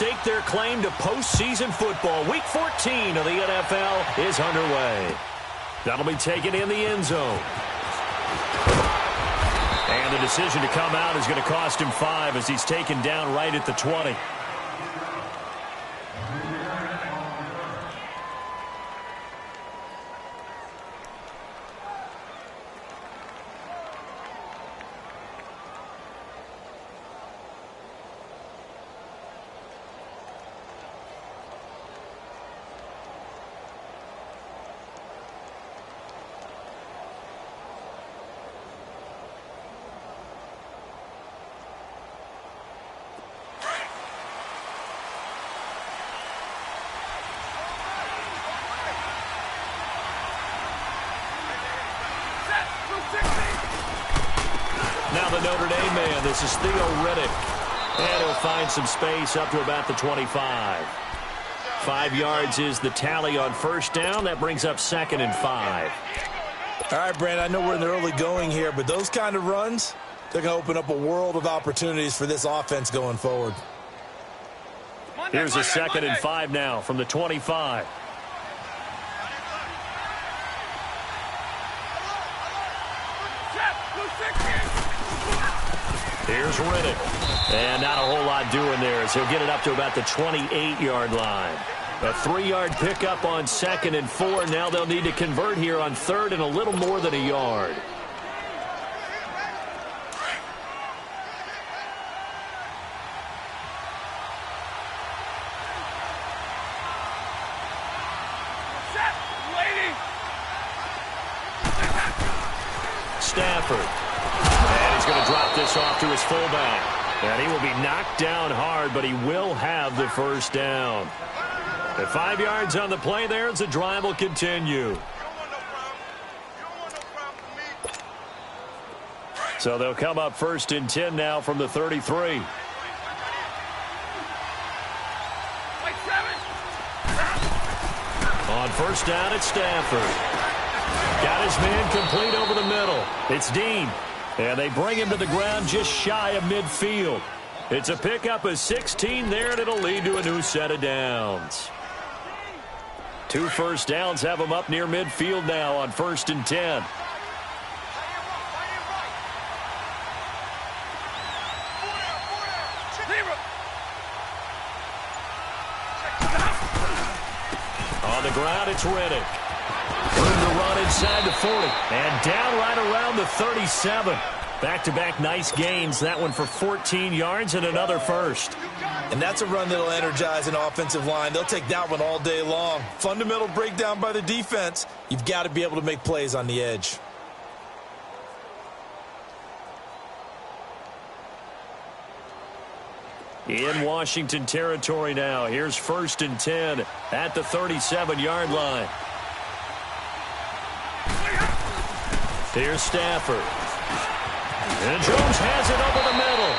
stake their claim to postseason football. Week 14 of the NFL is underway. That'll be taken in the end zone. And the decision to come out is going to cost him 5 as he's taken down right at the 20. Now the Notre Dame man, this is Theo Riddick. And he'll find some space up to about the 25. 5 yards is the tally on first down. That brings up 2nd and 5. All right, Brandon, I know we're in the early going here, but those kind of runs, they're going to open up a world of opportunities for this offense going forward. Here's a 2nd and 5 now from the 25. Here's Riddick. And not a whole lot doing there as he'll get it up to about the 28-yard line. A 3-yard pickup on 2nd and 4. Now they'll need to convert here on 3rd and a little more than a yard. Stafford. And he's going to drop this off to his fullback. And he will be knocked down hard, but he will have the first down. At 5 yards on the play there as the drive will continue. So they'll come up 1st and 10 now from the 33. On first down, it's Stafford. Got his man complete over the middle. It's Dean. And they bring him to the ground just shy of midfield. It's a pickup of 16 there, and it'll lead to a new set of downs. 2 first downs have him up near midfield now on 1st and 10. On the ground, it's Riddick. Room to run inside the 40. And down right around the 37. Back-to-back nice gains. That one for 14 yards and another first. And that's a run that'll energize an offensive line. They'll take that one all day long. Fundamental breakdown by the defense. You've got to be able to make plays on the edge. In Washington territory now. Here's 1st and 10 at the 37-yard line. Here's Stafford. And Jones has it over the middle.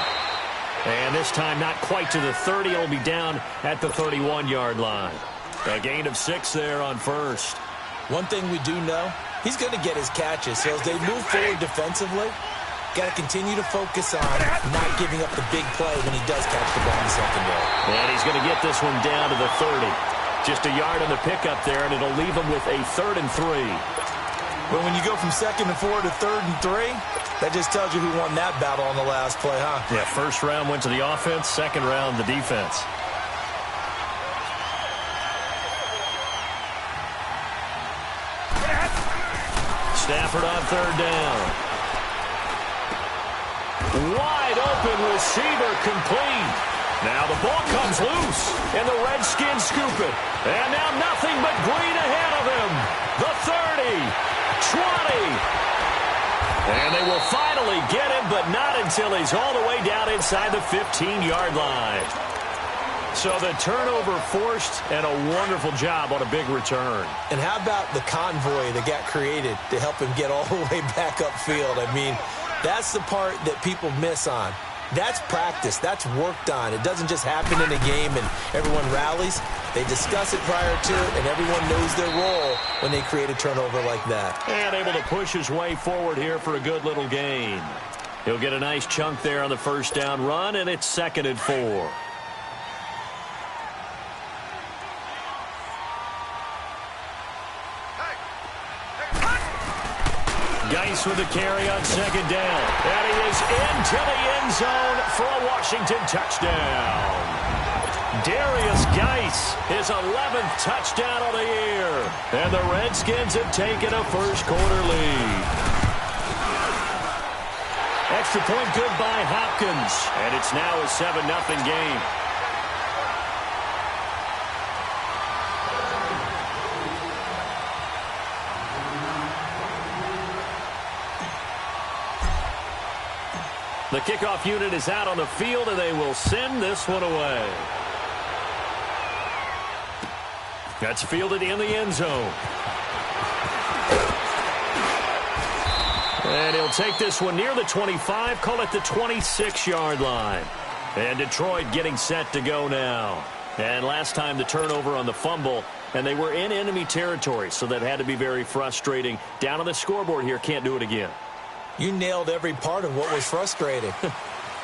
And this time not quite to the 30. It'll be down at the 31-yard line. A gain of 6 there on first. One thing we do know, he's going to get his catches. So as they move forward defensively, got to continue to focus on not giving up the big play when he does catch the ball in the secondary. And he's going to get this one down to the 30. Just a yard on the pickup there, and it'll leave him with a 3rd and 3. But when you go from 2nd and 4 to 3rd and 3, that just tells you who won that battle on the last play, huh? Yeah, first round went to the offense, second round the defense. Stafford on 3rd down. Wide open receiver complete. Now the ball comes loose, and the Redskins scoop it. And now nothing but green ahead of him. The 30. 20. And they will finally get him, but not until he's all the way down inside the 15-yard line. So the turnover forced, and a wonderful job on a big return. And how about the convoy that got created to help him get all the way back upfield? I mean, that's the part that people miss on. That's practice. That's worked on. It doesn't just happen in a game and everyone rallies. They discuss it prior to it, and everyone knows their role when they create a turnover like that. And able to push his way forward here for a good little gain. He'll get a nice chunk there on the first down run, and it's 2nd and 4. Guice with the carry on second down. And he is into the end zone for a Washington touchdown. Darius Guice, his 11th touchdown of the year. And the Redskins have taken a first-quarter lead. Extra point good by Hopkins. And it's now a 7-0 game. The kickoff unit is out on the field, and they will send this one away. That's fielded in the end zone. And he'll take this one near the 25, call it the 26-yard line. And Detroit getting set to go now. And last time the turnover on the fumble, and they were in enemy territory, so that had to be very frustrating. Down on the scoreboard here, can't do it again. You nailed every part of what was frustrating.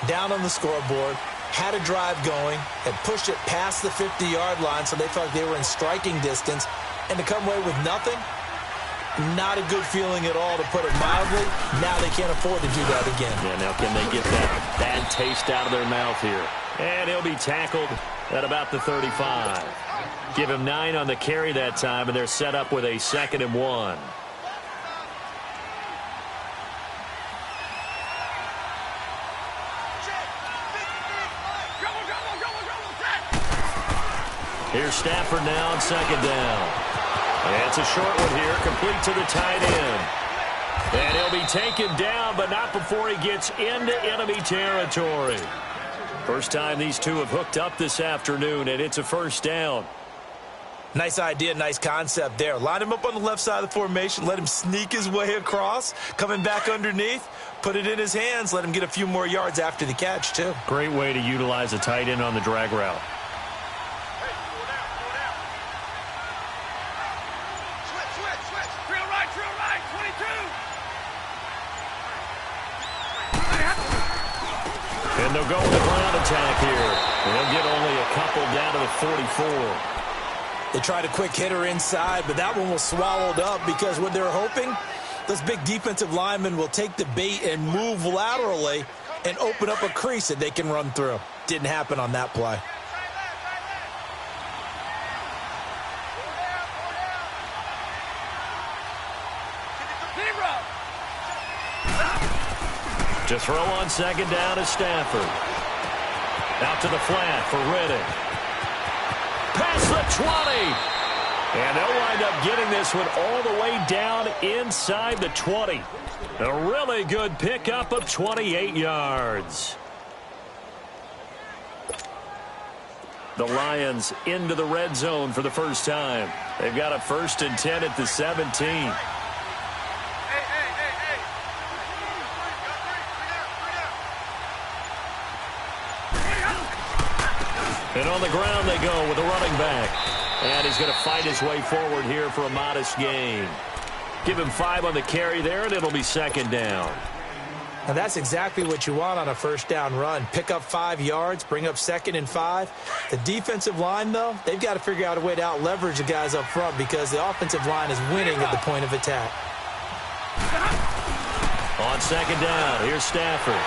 Down on the scoreboard, had a drive going, had pushed it past the 50-yard line so they felt like they were in striking distance, and to come away with nothing, not a good feeling at all, to put it mildly. Now they can't afford to do that again. Yeah, now can they get that bad taste out of their mouth here? And he'll be tackled at about the 35. Give him 9 on the carry that time, and they're set up with a 2nd and 1. Here's Stafford now on 2nd down. And it's a short one here, complete to the tight end. And he'll be taken down, but not before he gets into enemy territory. First time these two have hooked up this afternoon, and it's a first down. Nice idea, nice concept there. Line him up on the left side of the formation, let him sneak his way across, coming back underneath, put it in his hands, let him get a few more yards after the catch, too. Great way to utilize a tight end on the drag route. And they'll go with the ground attack here. They'll get only a couple down to the 44. They tried a quick hitter inside, but that one was swallowed up because what they're hoping, those big defensive linemen will take the bait and move laterally and open up a crease that they can run through. Didn't happen on that play. To throw on 2nd down is Stafford. Out to the flat for Riddick. Past the 20. And they'll wind up getting this one all the way down inside the 20. A really good pickup of 28 yards. The Lions into the red zone for the first time. They've got a 1st and 10 at the 17. And on the ground they go with a running back. And he's going to fight his way forward here for a modest gain. Give him 5 on the carry there, and it'll be 2nd down. And that's exactly what you want on a first down run. Pick up 5 yards, bring up 2nd and 5. The defensive line, though, they've got to figure out a way to out-leverage the guys up front because the offensive line is winning at the point of attack. On 2nd down, here's Stafford.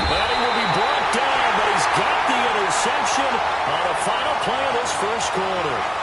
And he will be brought down, but he's got the interception on the final play of this first quarter.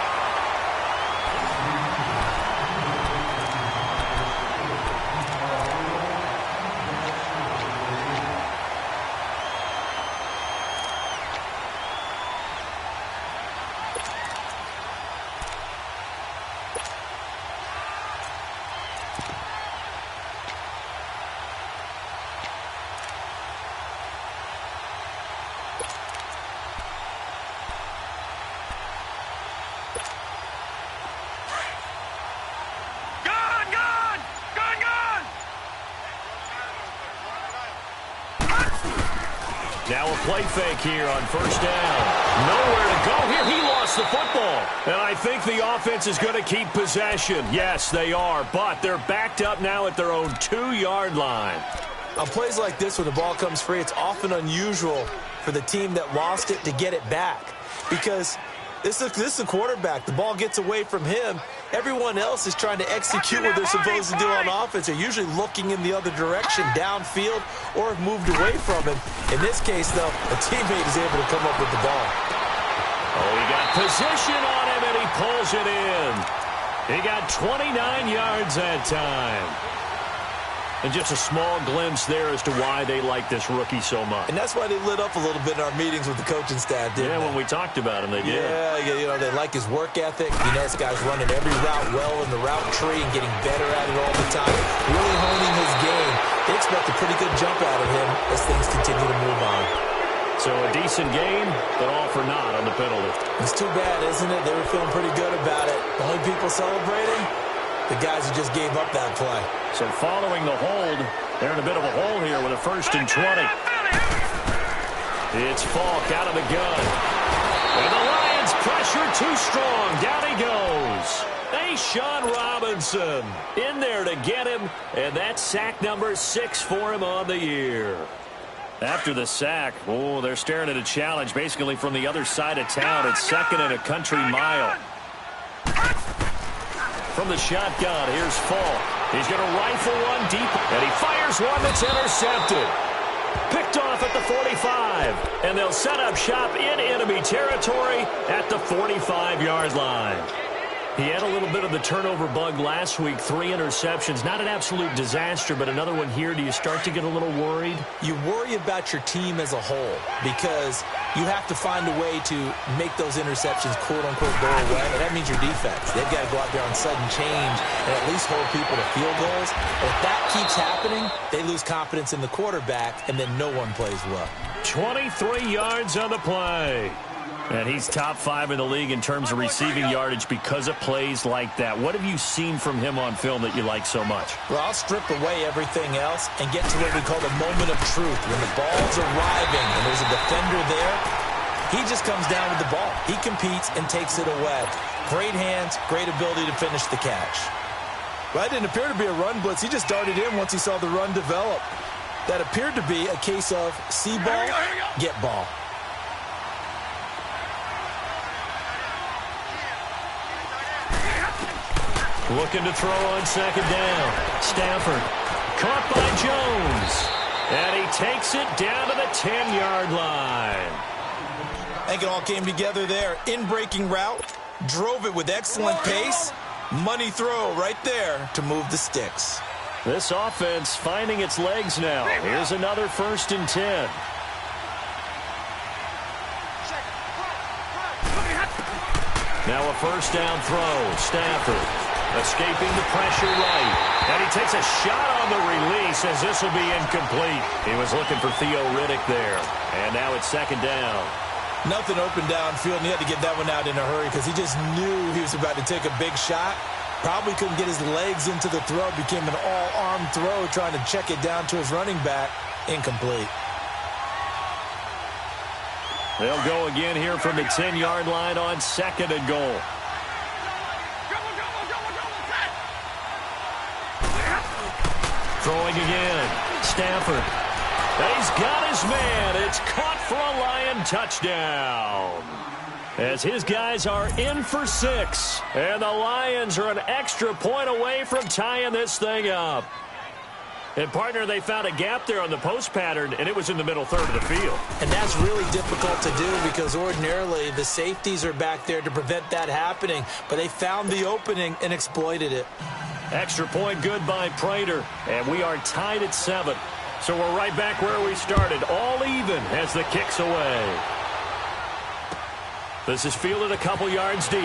Now a play fake here on first down. Nowhere to go here. He lost the football. And I think the offense is going to keep possession. Yes, they are. But they're backed up now at their own 2-yard line. On plays like this where the ball comes free, it's often unusual for the team that lost it to get it back. Because this is a quarterback. The ball gets away from him, Everyone else is trying to execute what they're supposed to do on offense. They're usually looking in the other direction, downfield, or have moved away from him. In this case, though, a teammate is able to come up with the ball. Oh, he got position on him, and he pulls it in. He got 29 yards that time. And just a small glimpse there as to why they like this rookie so much. And that's why they lit up a little bit in our meetings with the coaching staff, didn't they? Yeah, when we talked about him, they did. Yeah, they like his work ethic. This guy's running every route well in the route tree and getting better at it all the time, really honing his game. They expect a pretty good jump out of him as things continue to move on. So a decent game, but all for naught on the penalty. It's too bad, isn't it? They were feeling pretty good about it. The only people celebrating, the guys who just gave up that play. So following the hold, they're in a bit of a hole here with a 1st and 20. It's Falk out of the gun. And the Lions pressure too strong. Down he goes. Sean Robinson in there to get him. And that's sack number 6 for him on the year. After the sack, they're staring at a challenge basically from the other side of town. It's 2nd and a country mile. From the shotgun, here's Falk. He's going to rifle one deep, and he fires one that's intercepted. Picked off at the 45, and they'll set up shop in enemy territory at the 45-yard line. He had a little bit of the turnover bug last week, 3 interceptions. Not an absolute disaster, but another one here. Do you start to get a little worried? You worry about your team as a whole because you have to find a way to make those interceptions, quote-unquote, go away. And that means your defense. They've got to go out there on sudden change and at least hold people to field goals. And if that keeps happening, they lose confidence in the quarterback, and then no one plays well. 23 yards on the play. And he's top 5 in the league in terms of receiving yardage because of plays like that. What have you seen from him on film that you like so much? Well, I'll strip away everything else and get to what we call the moment of truth. When the ball's arriving and there's a defender there, he just comes down with the ball. He competes and takes it away. Great hands, great ability to finish the catch. Well, that didn't appear to be a run blitz. He just darted in once he saw the run develop. That appeared to be a case of see ball, get ball. Looking to throw on 2nd down. Stafford caught by Jones. And he takes it down to the 10-yard line. I think it all came together there. In-breaking route, drove it with excellent pace. Money throw right there to move the sticks. This offense finding its legs now. Here's another 1st and 10. Now a 1st down throw. Stafford escaping the pressure right. And he takes a shot on the release as this will be incomplete. He was looking for Theo Riddick there. And now it's 2nd down. Nothing open downfield, and he had to get that one out in a hurry because he just knew he was about to take a big shot. Probably couldn't get his legs into the throw. Became an all-arm throw trying to check it down to his running back. Incomplete. They'll go again here from the 10-yard line on 2nd and goal. Throwing again. Stafford. He's got his man. It's caught for a Lion touchdown. As his guys are in for 6. And the Lions are an extra point away from tying this thing up. And, partner, they found a gap there on the post pattern, and it was in the middle 3rd of the field. And that's really difficult to do because ordinarily the safeties are back there to prevent that happening. But they found the opening and exploited it. Extra point good by Prater. And we are tied at 7. So we're right back where we started. All even as the kick's away. This is fielded a couple yards deep.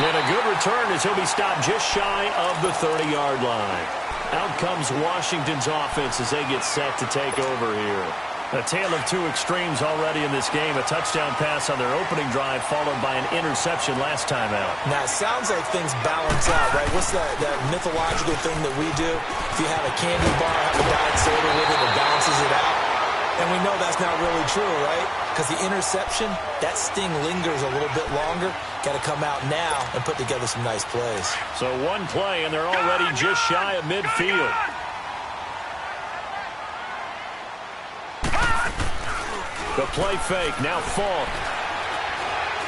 And a good return as he'll be stopped just shy of the 30-yard line. Out comes Washington's offense as they get set to take over here. A tale of 2 extremes already in this game. A touchdown pass on their opening drive followed by an interception last time out. Now, it sounds like things balance out, right? What's that mythological thing that we do? If you have a candy bar, have a diet soda with it, it balances it out. And we know that's not really true, right? Because the interception, that sting lingers a little bit longer. Got to come out now and put together some nice plays. So one play, and they're already just shy of midfield. The play fake, now Falk.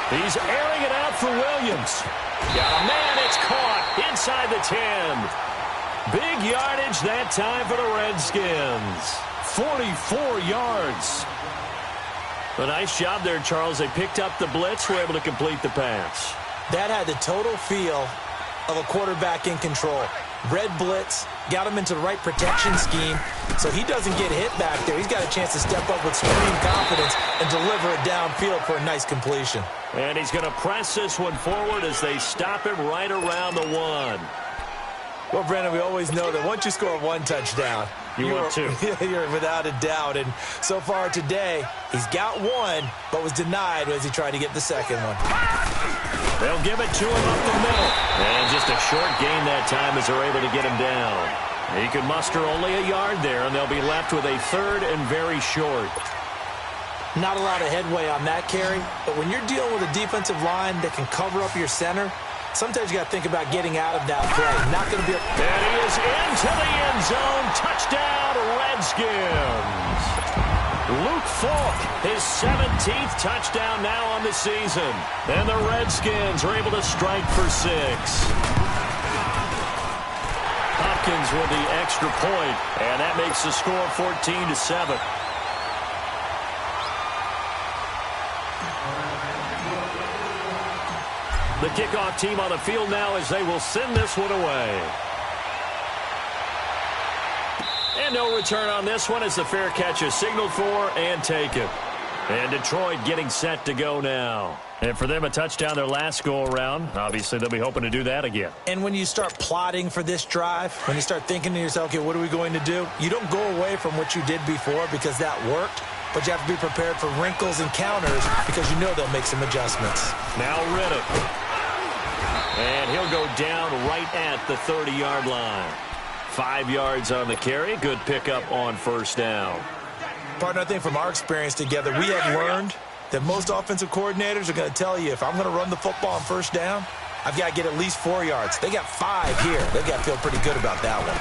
He's airing it out for Williams. Got a man, it's caught inside the 10. Big yardage that time for the Redskins. 44 yards. A nice job there, Charles. They picked up the blitz, were able to complete the pass. That had the total feel of a quarterback in control. Red blitz, got him into the right protection scheme, so he doesn't get hit back there. He's got a chance to step up with supreme confidence and deliver it downfield for a nice completion. And he's going to press this one forward as they stop him right around the 1. Well, Brandon, we always know that once you score one touchdown, you're without a doubt. And so far today, he's got one, but was denied as he tried to get the second one. They'll give it to him up the middle. And just a short gain that time as they're able to get him down. He could muster only a yard there, and they'll be left with a third and very short. Not a lot of headway on that carry, but when you're dealing with a defensive line that can cover up your center, sometimes you got to think about getting out of that play. Not going to be. And he is into the end zone. Touchdown, Redskins. Luke Falk, his 17th touchdown now on the season. And the Redskins are able to strike for 6. Hopkins with the extra point, and that makes the score 14-7. The kickoff team on the field now as they will send this one away. And no return on this one as the fair catch is signaled for and taken. And Detroit getting set to go now. And for them, a touchdown their last go-around. Obviously, they'll be hoping to do that again. And when you start plotting for this drive, when you start thinking to yourself, okay, what are we going to do? You don't go away from what you did before because that worked. But you have to be prepared for wrinkles and counters because you know they'll make some adjustments. Now Riddick. And he'll go down right at the 30-yard line. 5 yards on the carry. Good pickup on first down. Partner, I think from our experience together, we have learned that most offensive coordinators are going to tell you, if I'm going to run the football on first down, I've got to get at least 4 yards. They got 5 here. They've got to feel pretty good about that one.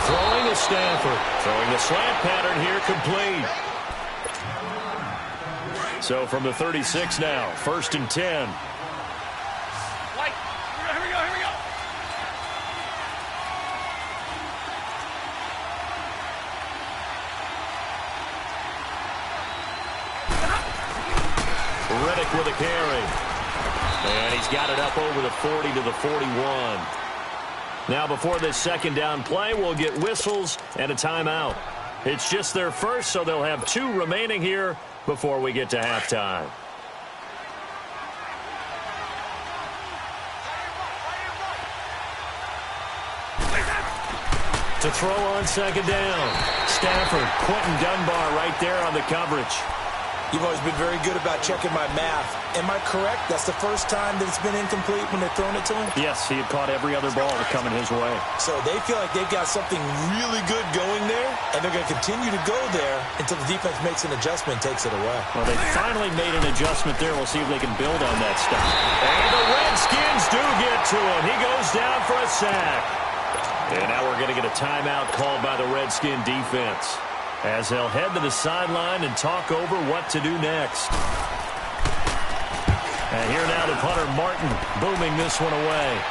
Throwing to Stafford. Throwing the slant pattern here, complete. So from the 36 now, 1st and 10. Riddick with a carry. And he's got it up over the 40 to the 41. Now before this second down play, we'll get whistles and a timeout. It's just their first, so they'll have 2 remaining here before we get to halftime. To throw on second down. Stafford, Quentin Dunbar right there on the coverage. You've always been very good about checking my math. Am I correct? That's the first time that it's been incomplete when they've thrown it to him? Yes, he had caught every other ball coming his way. So they feel like they've got something really good going there, and they're going to continue to go there until the defense makes an adjustment and takes it away. Well, they finally made an adjustment there. We'll see if they can build on that stuff. And the Redskins do get to him. He goes down for a sack. And now we're going to get a timeout called by the Redskin defense, as they'll head to the sideline and talk over what to do next. And here now to punter Martin, booming this one away.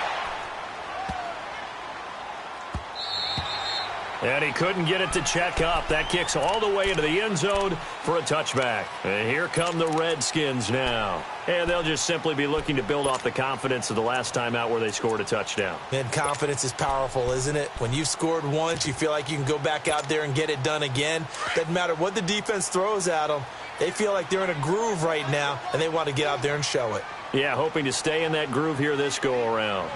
And he couldn't get it to check up. That kicks all the way into the end zone for a touchback. And here come the Redskins now. And they'll just simply be looking to build off the confidence of the last time out where they scored a touchdown. And confidence is powerful, isn't it? When you've scored once, you feel like you can go back out there and get it done again. Doesn't matter what the defense throws at them. They feel like they're in a groove right now, and they want to get out there and show it. Yeah, hoping to stay in that groove here this go-around.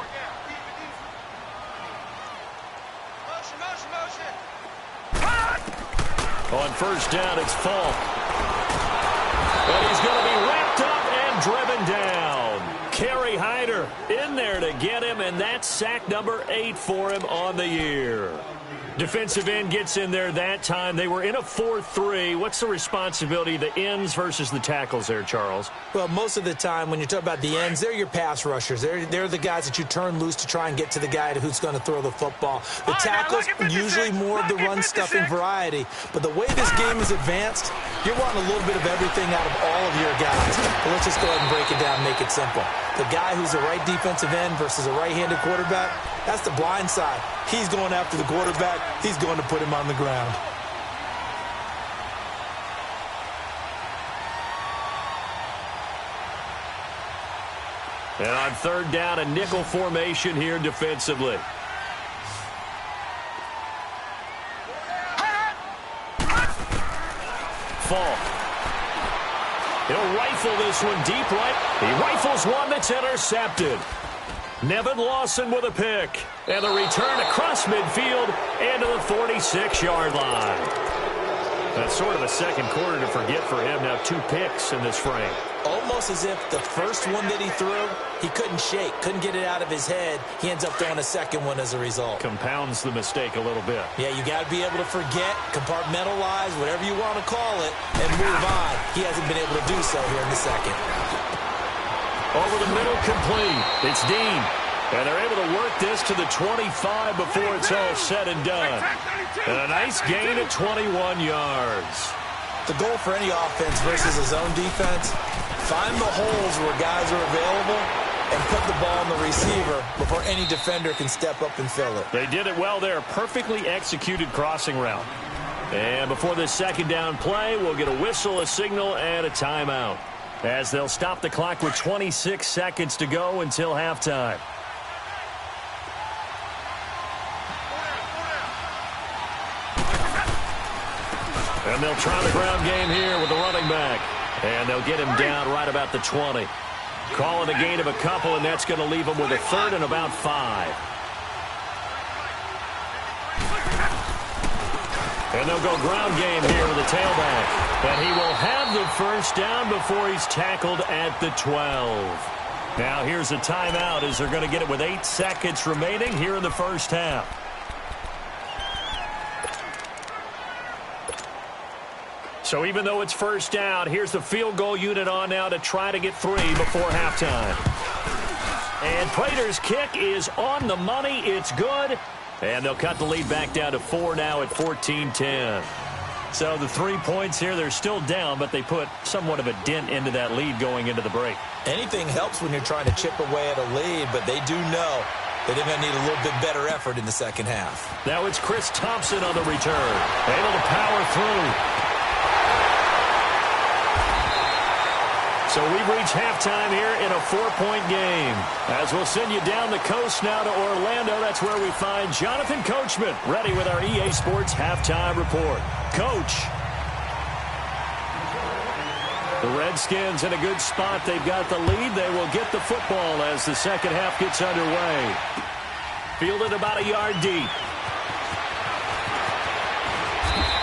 On first down, it's Falk. And he's going to be wrapped up and driven down. Kerry Hyder in there to get him, and that's sack number 8 for him on the year. Defensive end gets in there that time. They were in a 4-3. What's the responsibility of the ends versus the tackles there, Charles? Well, most of the time when you talk about the ends, they're your pass rushers. They're the guys that you turn loose to try and get to the guy who's going to throw the football. The tackles, usually more of the run-stuffing variety. But the way this game is advanced, you're wanting a little bit of everything out of all of your guys. But let's just go ahead and break it down and make it simple. The guy who's a right defensive end versus a right-handed quarterback, that's the blind side. He's going after the quarterback. He's going to put him on the ground. And on third down, a nickel formation here defensively. Falk. He'll rifle this one deep right. He rifles one that's intercepted. Nevin Lawson with a pick. And the return across midfield and to the 46-yard line. That's sort of a second quarter to forget for him. Now 2 picks in this frame. Almost as if the first one that he threw, he couldn't shake, couldn't get it out of his head. He ends up throwing a second one as a result. Compounds the mistake a little bit. Yeah, you got to be able to forget, compartmentalize, whatever you want to call it, and move on. He hasn't been able to do so here in the second. Over the middle, complete. It's Dean. And they're able to work this to the 25 before it's all said and done. And a nice gain at 21 yards. The goal for any offense versus a zone defense, find the holes where guys are available and put the ball on the receiver before any defender can step up and fill it. They did it well there. Perfectly executed crossing route. And before this second down play, we'll get a whistle, a signal, and a timeout, as they'll stop the clock with 26 seconds to go until halftime. And they'll try the ground game here with the running back. And they'll get him down right about the 20. Calling a gain of a couple, and that's going to leave him with a third and about 5. And they'll go ground game here with the tailback. And he will have the first down before he's tackled at the 12. Now here's a timeout as they're going to get it with 8 seconds remaining here in the first half. So even though it's first down, here's the field goal unit on now to try to get 3 before halftime. And Prater's kick is on the money. It's good. And they'll cut the lead back down to 4 now at 14-10. So the 3 points here, they're still down, but they put somewhat of a dent into that lead going into the break. Anything helps when you're trying to chip away at a lead, but they do know that they're going to need a little bit better effort in the second half. Now it's Chris Thompson on the return. Able to power through. So we've reached halftime here in a 4-point game. As we'll send you down the coast now to Orlando, that's where we find Jonathan Coachman ready with our EA Sports Halftime Report. Coach. The Redskins in a good spot. They've got the lead. They will get the football as the second half gets underway. Fielded about a yard deep.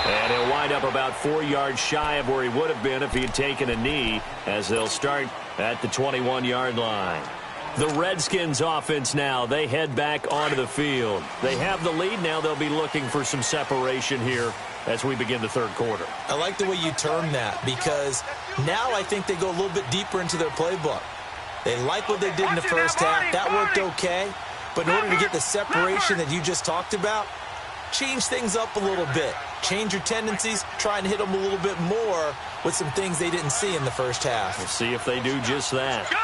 And he'll wind up about 4 yards shy of where he would have been if he had taken a knee, as they'll start at the 21-yard line. The Redskins offense now, they head back onto the field. They have the lead. Now they'll be looking for some separation here as we begin the third quarter. I like the way you term that, because now I think they go a little bit deeper into their playbook. They like what they did in the first half. That worked okay. But in order to get the separation that you just talked about, change things up a little bit. Change your tendencies, try and hit them a little bit more with some things they didn't see in the first half. We'll see if they do just that. Gone!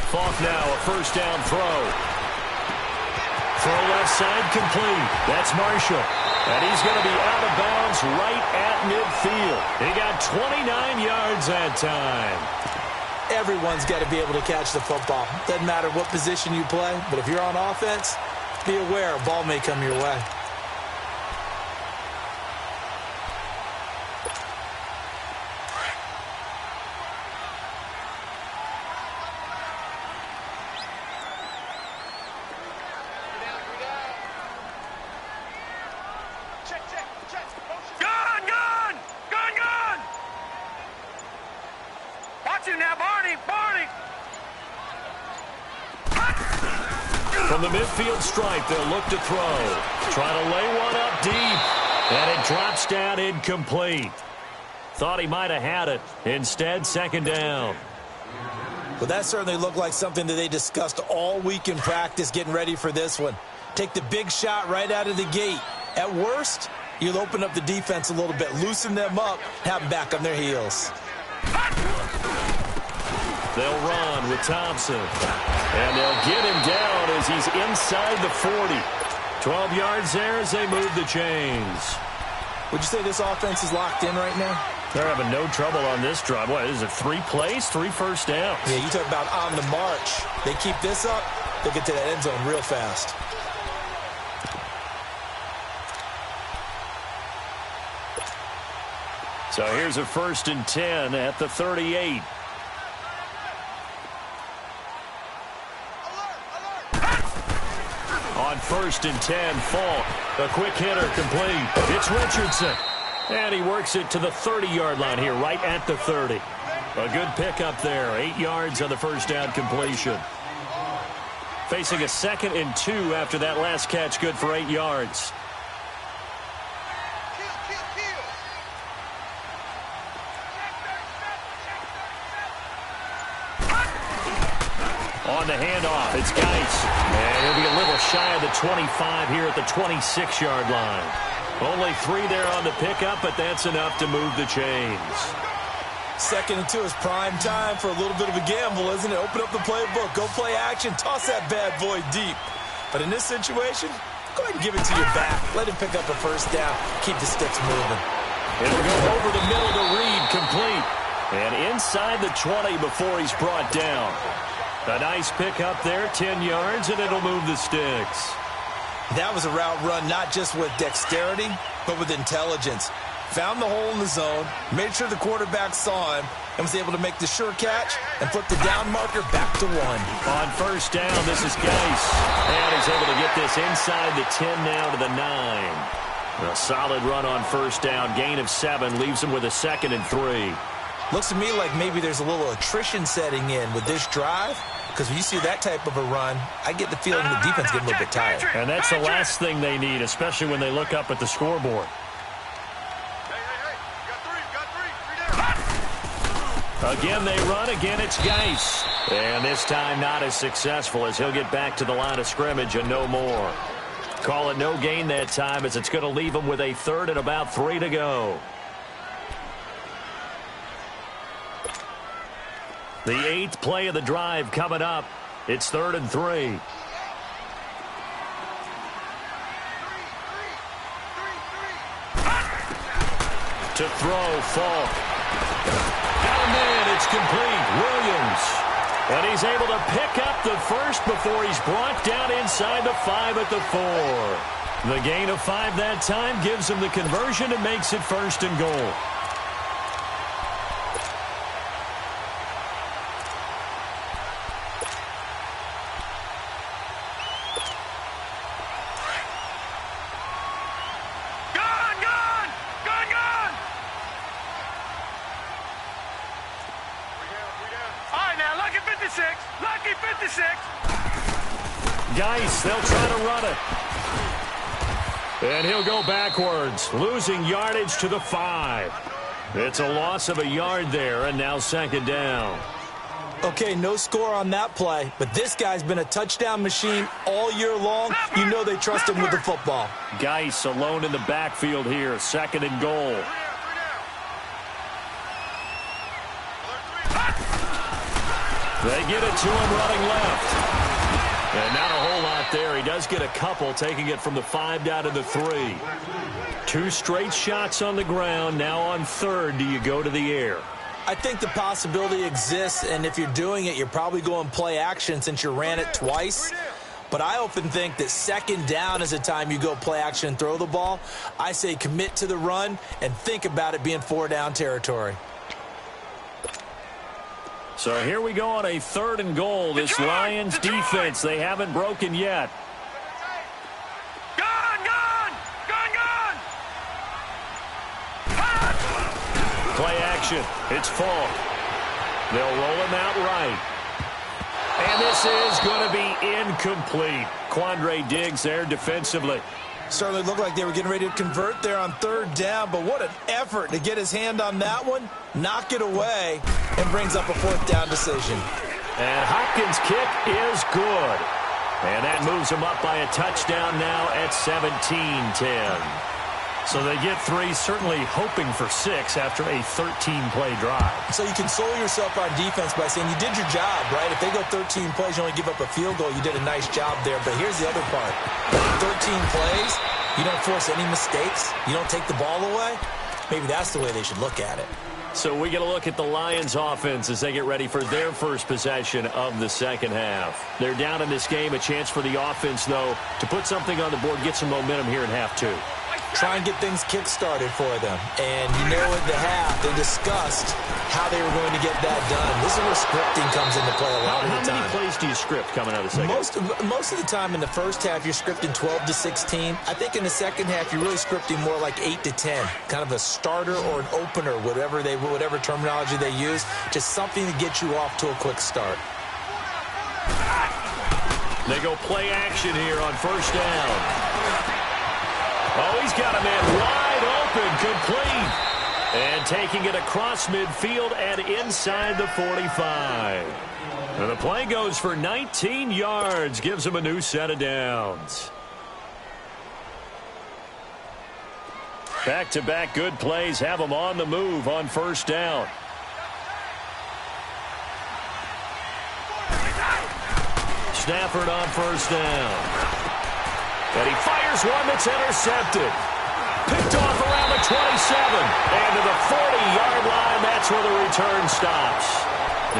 Falk now, a first down throw. Throw left side complete. That's Marshall. And he's going to be out of bounds right at midfield. He got 29 yards that time. Everyone's got to be able to catch the football. Doesn't matter what position you play, but if you're on offense, be aware a ball may come your way. Watch him now, Barney! From the midfield stripe, they'll look to throw. Trying to lay one up deep. And it drops down incomplete. Thought he might have had it. Instead, second down. Well, that certainly looked like something that they discussed all week in practice getting ready for this one. Take the big shot right out of the gate. At worst, you'll open up the defense a little bit, loosen them up, have them back on their heels. They'll run with Thompson. And they'll get him down as he's inside the 40. 12 yards there as they move the chains. Would you say this offense is locked in right now? They're having no trouble on this drive. What is it, 3 plays, 3 first downs? Yeah, you talk about on the march. They keep this up, they'll get to that end zone real fast. So here's a 1st and 10 at the 38. On 1st and 10, Falk. A quick hitter complete. It's Richardson. And he works it to the 30-yard line here, right at the 30. A good pickup there. 8 yards on the first down completion. Facing a 2nd and 2 after that last catch, good for 8 yards. On the handoff, it's Geis. And he'll be a little shy of the 25 here at the 26-yard line. Only 3 there on the pickup, but that's enough to move the chains. 2nd and 2 is prime time for a little bit of a gamble, isn't it? Open up the playbook, go play action, toss that bad boy deep. But in this situation, go ahead and give it to your back. Let him pick up a first down. Keep the sticks moving. It'll go over the middle to Reed, complete. And inside the 20 before he's brought down. A nice pickup there, 10 yards, and it'll move the sticks. That was a route run not just with dexterity, but with intelligence. Found the hole in the zone, made sure the quarterback saw him, and was able to make the sure catch and flip the down marker back to 1. On first down, this is Geis. And he's able to get this inside the 10 now to the 9. A solid run on first down. Gain of 7 leaves him with a 2nd and 3. Looks to me like maybe there's a little attrition setting in with this drive, because when you see that type of a run, I get the feeling the defense getting a little bit tired. And that's the last thing they need, especially when they look up at the scoreboard. Again, they run. Again, it's Geis. And this time not as successful as he'll get back to the line of scrimmage and no more. Call it no gain that time as it's going to leave him with a 3rd and about 3 to go. The 8th play of the drive coming up. It's 3rd and 3. To throw, Falk. Got a man, it's complete. Williams. And he's able to pick up the first before he's brought down inside the 5 at the 4. The gain of 5 that time gives him the conversion and makes it 1st and goal. Geis, they'll try to run it. And he'll go backwards, losing yardage to the 5. It's a loss of a yard there, and now 2nd down. Okay, no score on that play, but this guy's been a touchdown machine all year long. You know they trust him with the football. Geis alone in the backfield here, 2nd and goal. They get it to him running left. And not a whole lot there. He does get a couple, taking it from the 5 down to the 3. 2 straight shots on the ground. Now on 3rd, do you go to the air? I think the possibility exists, and if you're doing it, you're probably going play action since you ran it twice. But I often think that 2nd down is a time you go play action and throw the ball. I say commit to the run and think about it being 4-down territory. So here we go on a 3rd and goal. This Lions defense, they haven't broken yet. Play action. It's Falk. They'll roll him out right. And this is going to be incomplete. Quandre Diggs there defensively. Certainly looked like they were getting ready to convert there on third down, but what an effort to get his hand on that one, knock it away, and brings up a fourth down decision. And Hopkins' kick is good. And that moves them up by a touchdown now at 17-10. So they get 3, certainly hoping for 6 after a 13-play drive. So you console yourself on defense by saying you did your job, right? If they go 13 plays, you only give up a field goal, you did a nice job there. But here's the other part. 13 plays, you don't force any mistakes, you don't take the ball away. Maybe that's the way they should look at it. So we get a look at the Lions offense as they get ready for their first possession of the second half. They're down in this game. A chance for the offense, though, to put something on the board, get some momentum here in half 2. Try and get things kick-started for them. And you know at the half, they discussed how they were going to get that done. This is where scripting comes into play a lot of the time. How many plays do you script coming out of the second half? Most of the time in the first half, you're scripting 12 to 16. I think in the second half, you're really scripting more like 8 to 10. Kind of a starter or an opener, whatever terminology they use. Just something to get you off to a quick start. They go play action here on first down. Oh, he's got a man wide open, complete. And taking it across midfield and inside the 45. And the play goes for 19 yards, gives him a new set of downs. Back-to-back good plays have them on the move on first down. Stafford on first down. And he fires one that's intercepted. Picked off around the 27. And to the 40-yard line, that's where the return stops.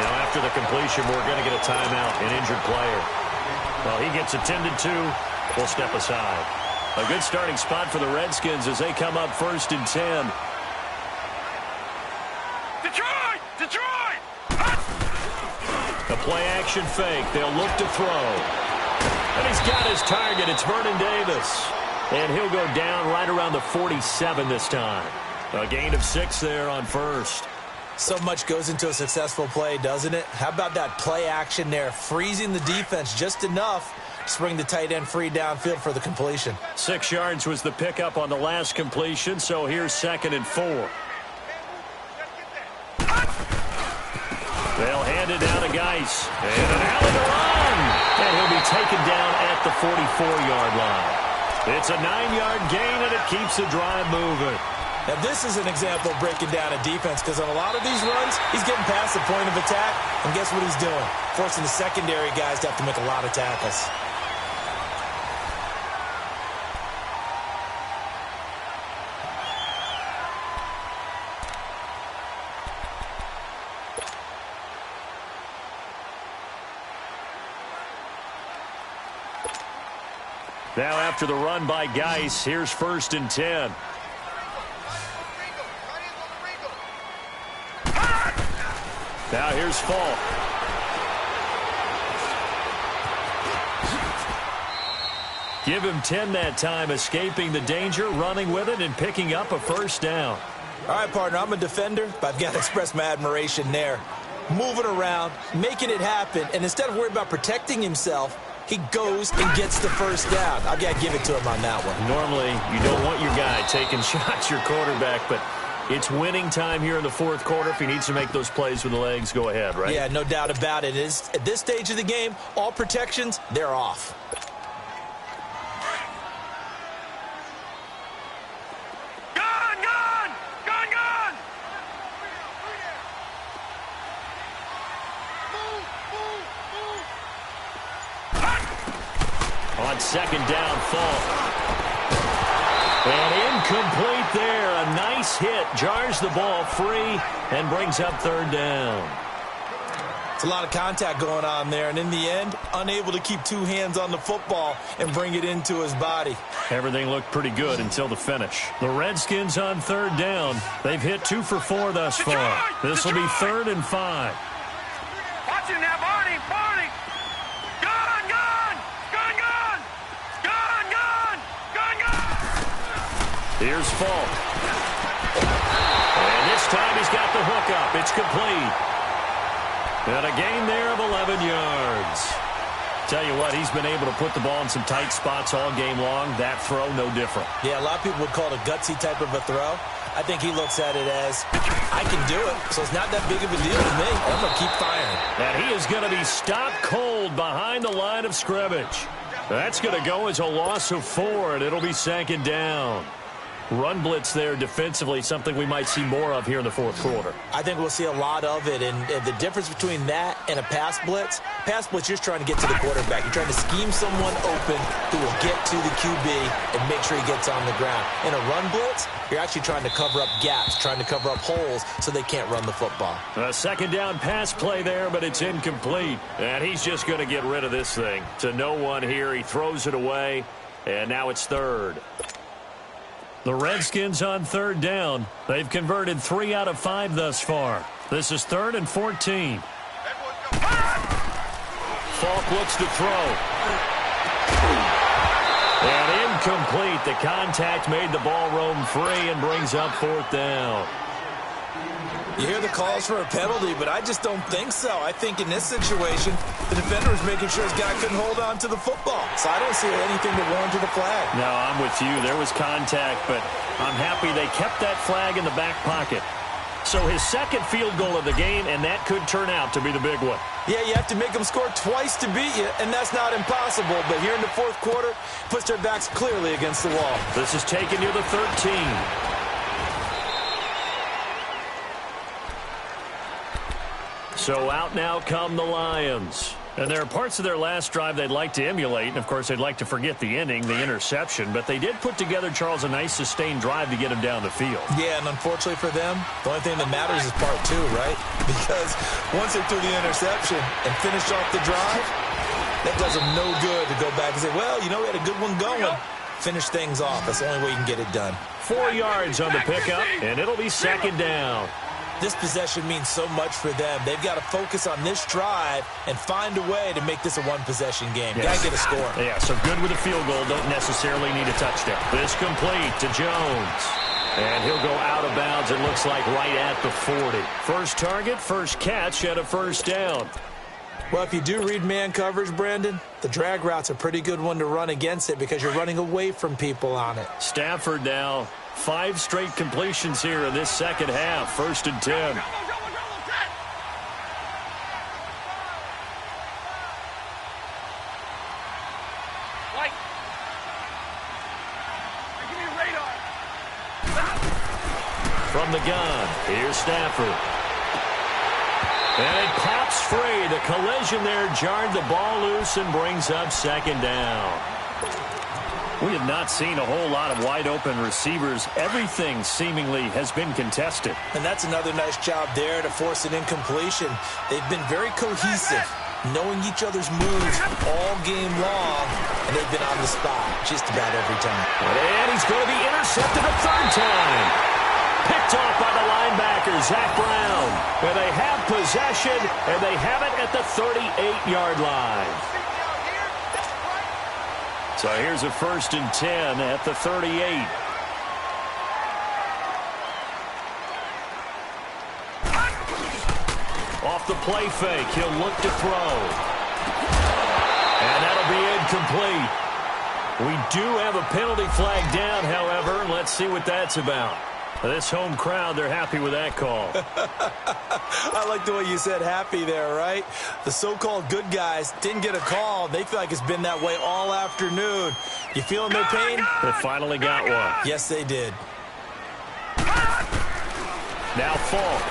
Now, after the completion, we're going to get a timeout, an injured player. Well, he gets attended to. We'll step aside. A good starting spot for the Redskins as they come up first and 10. Detroit! Detroit! A play-action fake. They'll look to throw. And he's got his target. It's Vernon Davis. And he'll go down right around the 47 this time. A gain of 6 there on first. So much goes into a successful play, doesn't it? How about that play action there? Freezing the defense just enough to bring the tight end free downfield for the completion. 6 yards was the pickup on the last completion, so here's 2nd and 4. They'll hand it down to Geis. And an alley to run. And he'll be taken down at the 44-yard line. It's a 9-yard gain, and it keeps the drive moving. Now, this is an example of breaking down a defense because on a lot of these runs, he's getting past the point of attack, and guess what he's doing? Forcing the secondary guys to have to make a lot of tackles. Now after the run by Geis, here's 1st and 10. Now here's Falk. Give him 10 that time, escaping the danger, running with it, and picking up a first down. All right, partner, I'm a defender, but I've got to express my admiration there. Moving around, making it happen, and instead of worrying about protecting himself, he goes and gets the first down. I've got to give it to him on that one. Normally, you don't want your guy taking shots, your quarterback, but it's winning time here in the 4th quarter. If he needs to make those plays with the legs, go ahead, right? Yeah, no doubt about it. At this stage of the game, all protections, they're off. On 2nd down, Falk. And incomplete there. A nice hit. Jars the ball free and brings up 3rd down. It's a lot of contact going on there, and in the end, unable to keep 2 hands on the football and bring it into his body. Everything looked pretty good until the finish. The Redskins on 3rd down. They've hit 2 for 4 thus far. This will be 3rd and 5. Watch it now, Barney! Barney! Gun! Gun! Gun! Gun! Gun! Gun! Gun! Gun! Here's Falk. And this time he's got the hook up. It's complete. And a gain there of 11 yards. Tell you what, he's been able to put the ball in some tight spots all game long. That throw, no different. Yeah, a lot of people would call it a gutsy type of a throw. I think he looks at it as, I can do it, so it's not that big of a deal to me. I'm going to keep firing. And he is going to be stopped cold behind the line of scrimmage. That's going to go as a loss of 4, and it'll be 2nd down. Run blitz there defensively, something we might see more of here in the fourth quarter. I think we'll see a lot of it, and the difference between that and a pass blitz, you're just trying to get to the quarterback. You're trying to scheme someone open who will get to the QB and make sure he gets on the ground. In a run blitz, you're actually trying to cover up gaps, trying to cover up holes so they can't run the football. A 2nd down pass play there, but it's incomplete. And he's just going to get rid of this thing. To no one here, he throws it away, and now it's 3rd. The Redskins on 3rd down. They've converted 3 out of 5 thus far. This is 3rd and 14. Falk looks to throw. And incomplete. The contact made the ball roam free and brings up 4th down. You hear the calls for a penalty, but I just don't think so. I think in this situation, the defender was making sure his guy couldn't hold on to the football. So I don't see anything that warranted a flag. No, I'm with you. There was contact, but I'm happy they kept that flag in the back pocket. So his 2nd field goal of the game, and that could turn out to be the big one. Yeah, you have to make them score twice to beat you, and that's not impossible. But here in the fourth quarter, puts their backs clearly against the wall. This is taken near the 13. So out now come the Lions. And there are parts of their last drive they'd like to emulate. And, of course, they'd like to forget the ending, the interception. But they did put together, Charles, a nice sustained drive to get him down the field. Yeah, and unfortunately for them, the only thing that matters is part 2, right? Because once they threw the interception and finished off the drive, that does them no good to go back and say, well, you know, we had a good one going. Finish things off. That's the only way you can get it done. 4 yards on the pickup, and it'll be 2nd down. This possession means so much for them. They've got to focus on this drive and find a way to make this a one-possession game. Yes. Got to get a score. Yeah, so good with a field goal. Don't necessarily need a touchdown. This complete to Jones. And he'll go out of bounds, it looks like, right at the 40. First target, first catch, and a 1st down. Well, if you do read man coverage, Brandon, the drag route's a pretty good one to run against it because you're running away from people on it. Stafford now, 5 straight completions here in this second half. 1st and 10. From the gun, here's Stafford. And it pops free. The collision there jarred the ball loose and brings up 2nd down. We have not seen a whole lot of wide-open receivers. Everything seemingly has been contested. And that's another nice job there to force an incompletion. They've been very cohesive, knowing each other's moves all game long, and they've been on the spot just about every time. And he's going to be intercepted a 3rd time. Picked off by the linebacker, Zach Brown. Where they have possession, and they have it at the 38-yard line. So here's a 1st and 10 at the 38. Off the play fake, he'll look to throw. And that'll be incomplete. We do have a penalty flag down, however. Let's see what that's about. This home crowd, they're happy with that call. I like the way you said happy there, right? The so-called good guys didn't get a call. They feel like it's been that way all afternoon. You feeling their pain? They finally got one. Yes, they did. Now Falk.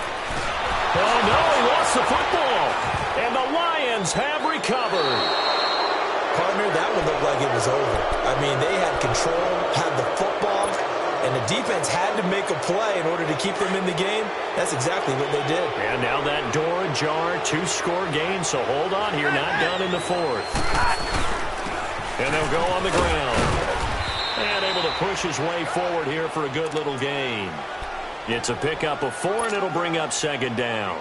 Oh, no, he lost the football. And the Lions have recovered. Partner, that one looked like it was over. I mean, they had control, had the football, and the defense had to make a play in order to keep them in the game. That's exactly what they did. And now that door ajar, 2-score game, so hold on here, not done in the 4th. And they'll go on the ground. And able to push his way forward here for a good little gain. It's a pickup of 4, and it'll bring up 2nd down.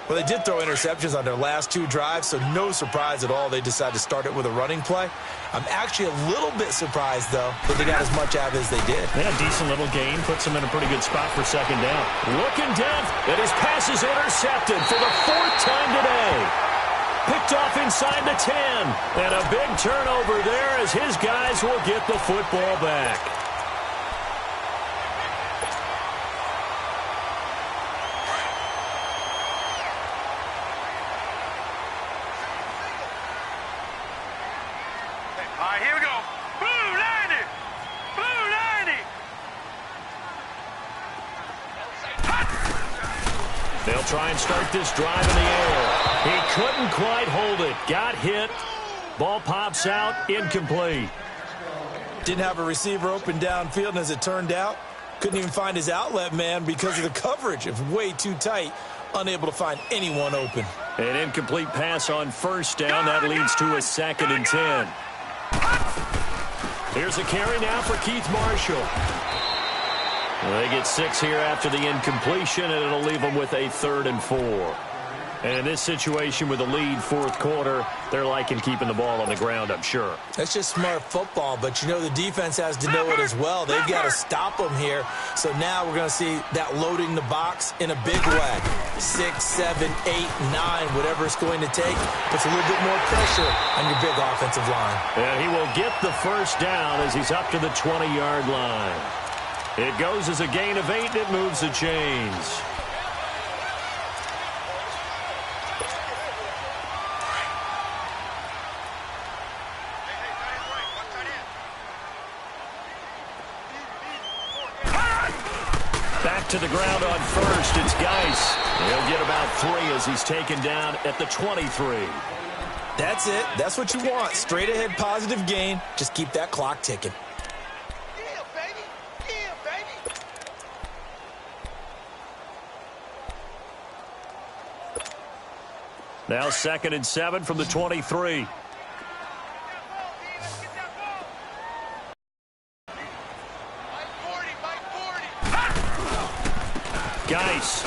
Well, they did throw interceptions on their last 2 drives, so no surprise at all they decided to start it with a running play. I'm actually a little bit surprised, though, that they got as much out of it as they did. Yeah, decent little gain. Puts them in a pretty good spot for second down. Looking deep, and his pass is intercepted for the 4th time today. Picked off inside the 10. And a big turnover there as his guys will get the football back. All right, here we go. Blue 90. Blue 90. They'll try and start this drive in the air. He couldn't quite hold it. Got hit. Ball pops out. Incomplete. Didn't have a receiver open downfield, and as it turned out, couldn't even find his outlet man because of the coverage. It was way too tight. Unable to find anyone open. An incomplete pass on first down. That leads to a 2nd and 10. Here's a carry now for Keith Marshall. They get 6 here after the incompletion, and it'll leave them with a 3rd and 4. And in this situation with a lead 4th quarter, they're liking keeping the ball on the ground, I'm sure. That's just smart football, but you know the defense has to know it as well. They've got to stop them here. So now we're going to see that loading the box in a big way. 6, 7, 8, 9, whatever it's going to take, puts a little bit more pressure on your big offensive line. And he will get the first down as he's up to the 20-yard line. It goes as a gain of 8, and it moves the chains. Back to the ground on first. It's Geis. He'll get about 3 as he's taken down at the 23. That's it. That's what you want. Straight ahead positive gain. Just keep that clock ticking. Yeah, baby. Yeah, baby. Now 2nd and 7 from the 23. Geis.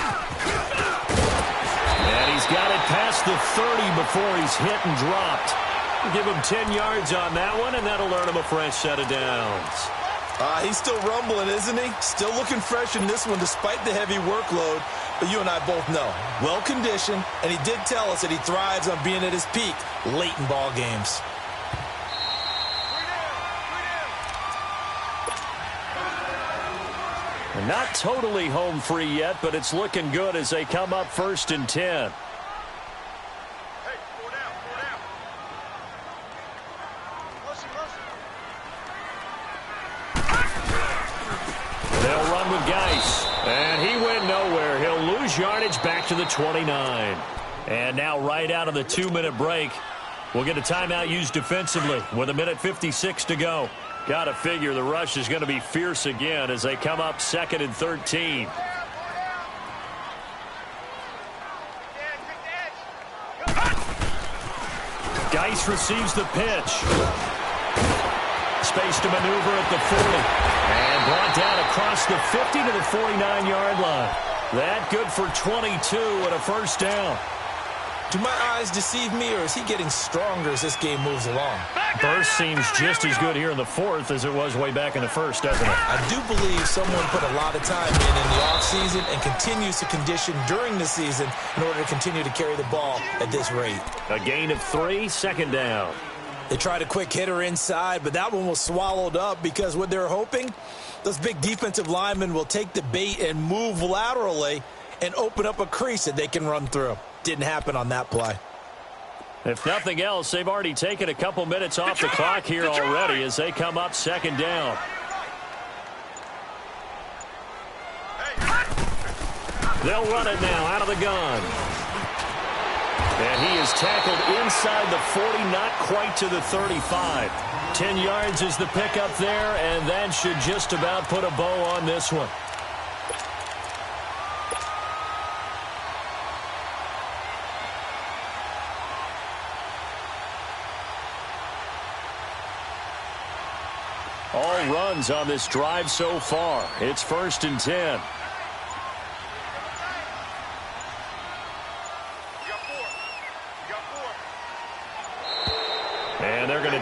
And he's got it past the 30 before he's hit and dropped. We'll give him 10 yards on that one, and that'll earn him a fresh set of downs. He's still rumbling, isn't he? Still looking fresh in this one despite the heavy workload. But you and I both know, well-conditioned, and he did tell us that he thrives on being at his peak late in ball games. Not totally home free yet, but it's looking good as they come up 1st and 10. Hey, 4 down, 4 down. Listen. They'll run with Geis, and he went nowhere. He'll lose yardage back to the 29. And now right out of the 2-minute break, we'll get a timeout used defensively with 1:56 to go. Got to figure the rush is going to be fierce again as they come up 2nd and 13. Geis receives the pitch. Space to maneuver at the 40. And brought down across the 50 to the 49-yard line. That good for 22 and a first down. Do my eyes deceive me, or is he getting stronger as this game moves along? Burst seems just as good here in the 4th as it was way back in the 1st, doesn't it? I do believe someone put a lot of time in the offseason and continues to condition during the season in order to continue to carry the ball at this rate. A gain of 3, 2nd down. They tried a quick hitter inside, but that one was swallowed up because what they're hoping, those big defensive linemen will take the bait and move laterally and open up a crease that they can run through. Didn't happen on that play. If nothing else, they've already taken a couple minutes off the clock here already as they come up 2nd down. They'll run it now out of the gun. And he is tackled inside the 40, not quite to the 35. 10 yards is the pickup there, and that should just about put a bow on this one. All runs on this drive so far. It's 1st and 10.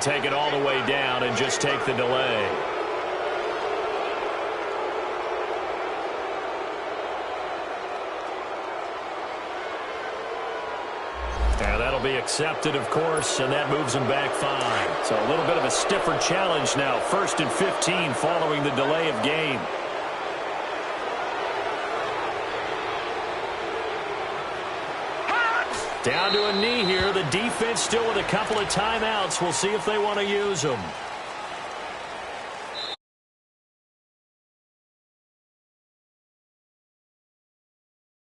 to take it all the way down and just take the delay. And that'll be accepted, of course, and that moves them back 5. So a little bit of a stiffer challenge now. 1st and 15 following the delay of game. Down to a knee here. The defense still with a couple of timeouts. We'll see if they want to use them.